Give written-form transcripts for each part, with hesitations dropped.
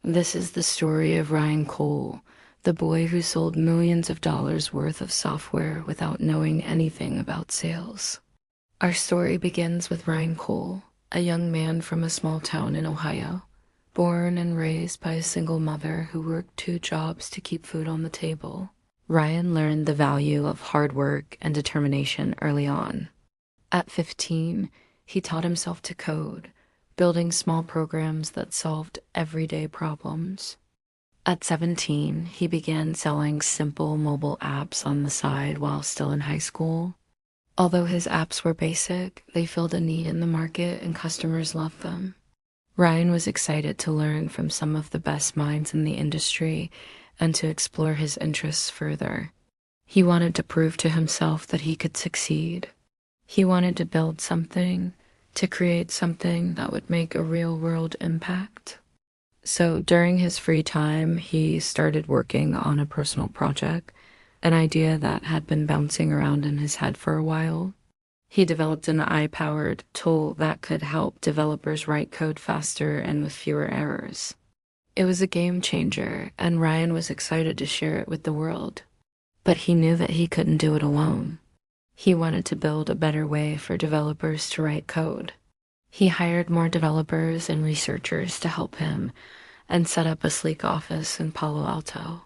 This is the story of Ryan Cole, the boy who sold millions of dollars worth of software without knowing anything about sales. Our story begins with Ryan Cole, a young man from a small town in Ohio, born and raised by a single mother who worked two jobs to keep food on the table. Ryan learned the value of hard work and determination early on. At 15, he taught himself to code, building small programs that solved everyday problems. At 17, he began selling simple mobile apps on the side while still in high school. Although his apps were basic, they filled a need in the market and customers loved them. Ryan was excited to learn from some of the best minds in the industry and to explore his interests further. He wanted to prove to himself that he could succeed. He wanted to build something, to create something that would make a real-world impact. So during his free time, he started working on a personal project, an idea that had been bouncing around in his head for a while. He developed an AI-powered tool that could help developers write code faster and with fewer errors. It was a game changer, and Ryan was excited to share it with the world. But he knew that he couldn't do it alone. He wanted to build a better way for developers to write code. He hired more developers and researchers to help him and set up a sleek office in Palo Alto.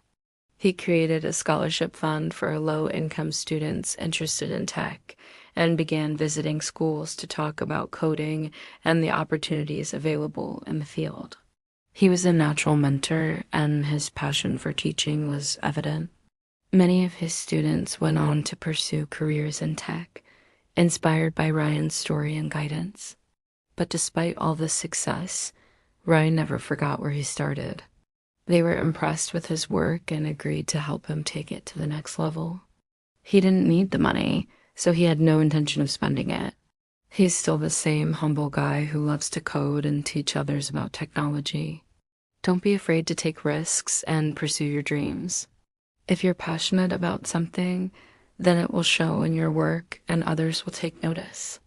He created a scholarship fund for low-income students interested in tech and began visiting schools to talk about coding and the opportunities available in the field. He was a natural mentor, and his passion for teaching was evident. Many of his students went on to pursue careers in tech, inspired by Ryan's story and guidance. But despite all this success, Ryan never forgot where he started. They were impressed with his work and agreed to help him take it to the next level. He didn't need the money, so he had no intention of spending it. He's still the same humble guy who loves to code and teach others about technology. Don't be afraid to take risks and pursue your dreams. If you're passionate about something, then it will show in your work and others will take notice.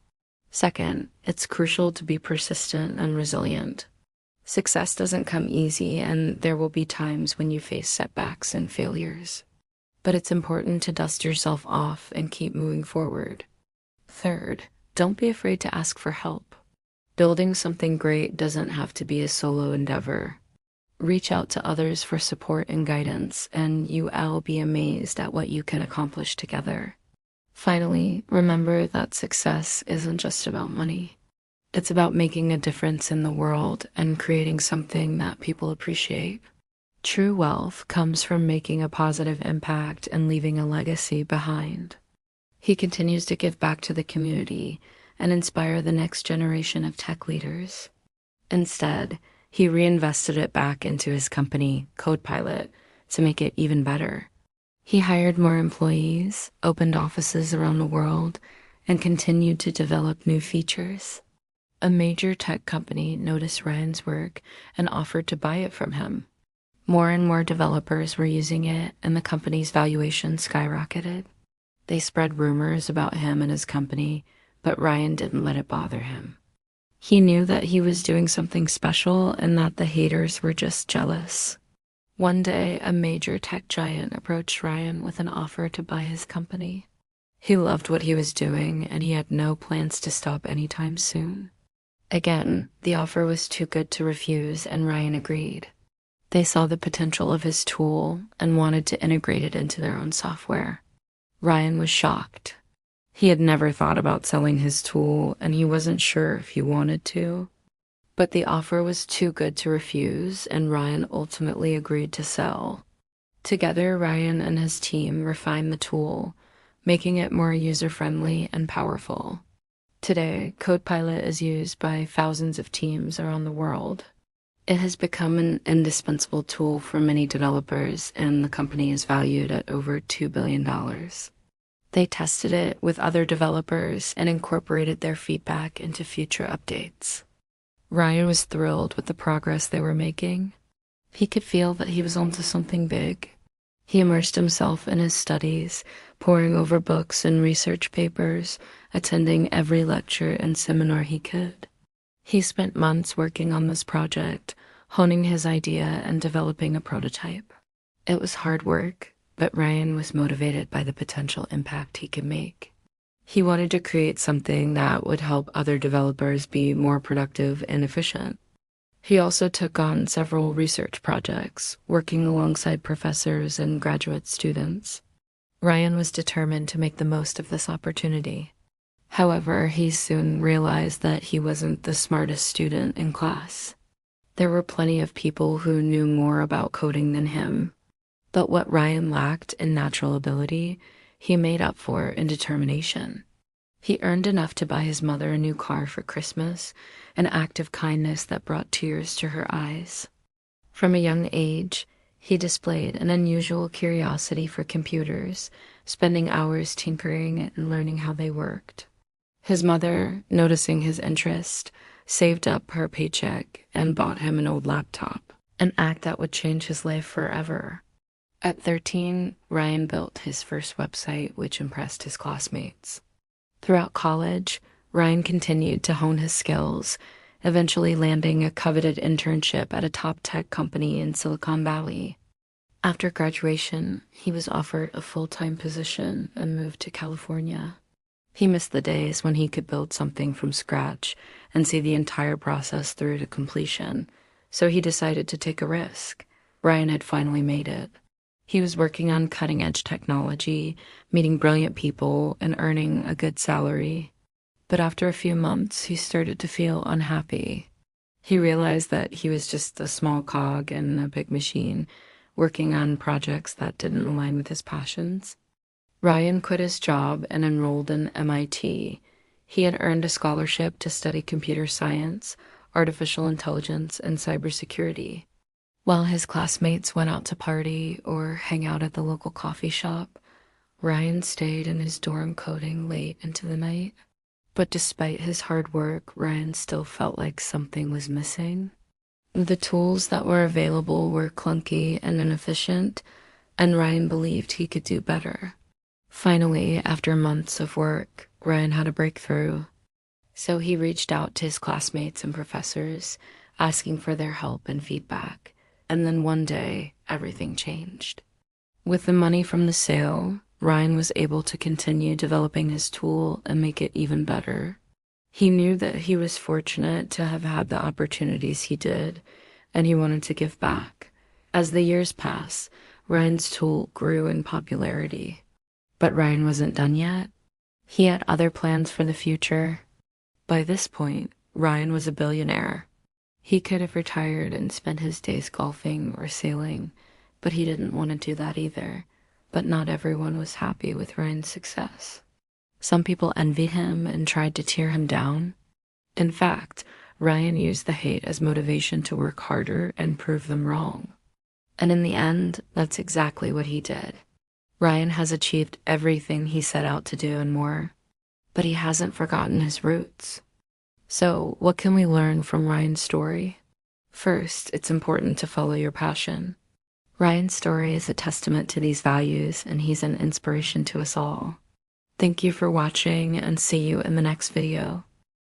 Second, it's crucial to be persistent and resilient. Success doesn't come easy, and there will be times when you face setbacks and failures. But it's important to dust yourself off and keep moving forward. Third, don't be afraid to ask for help. Building something great doesn't have to be a solo endeavor. Reach out to others for support and guidance, and you'll be amazed at what you can accomplish together. Finally, remember that success isn't just about money. It's about making a difference in the world and creating something that people appreciate. True wealth comes from making a positive impact and leaving a legacy behind. He continues to give back to the community and inspire the next generation of tech leaders. Instead, he reinvested it back into his company, CodePilot, to make it even better. He hired more employees, opened offices around the world, and continued to develop new features. A major tech company noticed Ryan's work and offered to buy it from him. More and more developers were using it, and the company's valuation skyrocketed. They spread rumors about him and his company, but Ryan didn't let it bother him. He knew that he was doing something special and that the haters were just jealous. One day, a major tech giant approached Ryan with an offer to buy his company. He loved what he was doing, and he had no plans to stop anytime soon. Again, the offer was too good to refuse, and Ryan agreed. They saw the potential of his tool and wanted to integrate it into their own software. Ryan was shocked. He had never thought about selling his tool, and he wasn't sure if he wanted to. But the offer was too good to refuse, and Ryan ultimately agreed to sell. Together, Ryan and his team refined the tool, making it more user-friendly and powerful. Today, CodePilot is used by thousands of teams around the world. It has become an indispensable tool for many developers, and the company is valued at over $2 billion. They tested it with other developers and incorporated their feedback into future updates. Ryan was thrilled with the progress they were making. He could feel that he was onto something big. He immersed himself in his studies, poring over books and research papers, attending every lecture and seminar he could. He spent months working on this project, honing his idea and developing a prototype. It was hard work, but Ryan was motivated by the potential impact he could make. He wanted to create something that would help other developers be more productive and efficient. He also took on several research projects, working alongside professors and graduate students. Ryan was determined to make the most of this opportunity. However, he soon realized that he wasn't the smartest student in class. There were plenty of people who knew more about coding than him. But what Ryan lacked in natural ability, he made up for in determination. He earned enough to buy his mother a new car for Christmas, an act of kindness that brought tears to her eyes. From a young age, he displayed an unusual curiosity for computers, spending hours tinkering and learning how they worked. His mother, noticing his interest, saved up her paycheck and bought him an old laptop, an act that would change his life forever. At 13, Ryan built his first website, which impressed his classmates. Throughout college, Ryan continued to hone his skills, eventually landing a coveted internship at a top tech company in Silicon Valley. After graduation, he was offered a full-time position and moved to California. He missed the days when he could build something from scratch and see the entire process through to completion, so he decided to take a risk. Ryan had finally made it. He was working on cutting-edge technology, meeting brilliant people, and earning a good salary. But after a few months, he started to feel unhappy. He realized that he was just a small cog in a big machine, working on projects that didn't align with his passions. Ryan quit his job and enrolled in MIT. He had earned a scholarship to study computer science, artificial intelligence, and cybersecurity. While his classmates went out to party or hang out at the local coffee shop, Ryan stayed in his dorm coding late into the night. But despite his hard work, Ryan still felt like something was missing. The tools that were available were clunky and inefficient, and Ryan believed he could do better. Finally, after months of work, Ryan had a breakthrough. So he reached out to his classmates and professors, asking for their help and feedback. And then one day, everything changed. With the money from the sale, Ryan was able to continue developing his tool and make it even better. He knew that he was fortunate to have had the opportunities he did, and he wanted to give back. As the years passed, Ryan's tool grew in popularity. But Ryan wasn't done yet. He had other plans for the future. By this point, Ryan was a billionaire. He could have retired and spent his days golfing or sailing, but he didn't want to do that either. But not everyone was happy with Ryan's success. Some people envied him and tried to tear him down. In fact, Ryan used the hate as motivation to work harder and prove them wrong. And in the end, that's exactly what he did. Ryan has achieved everything he set out to do and more, but he hasn't forgotten his roots. So, what can we learn from Ryan's story? First, it's important to follow your passion. Ryan's story is a testament to these values, and he's an inspiration to us all. Thank you for watching, and see you in the next video.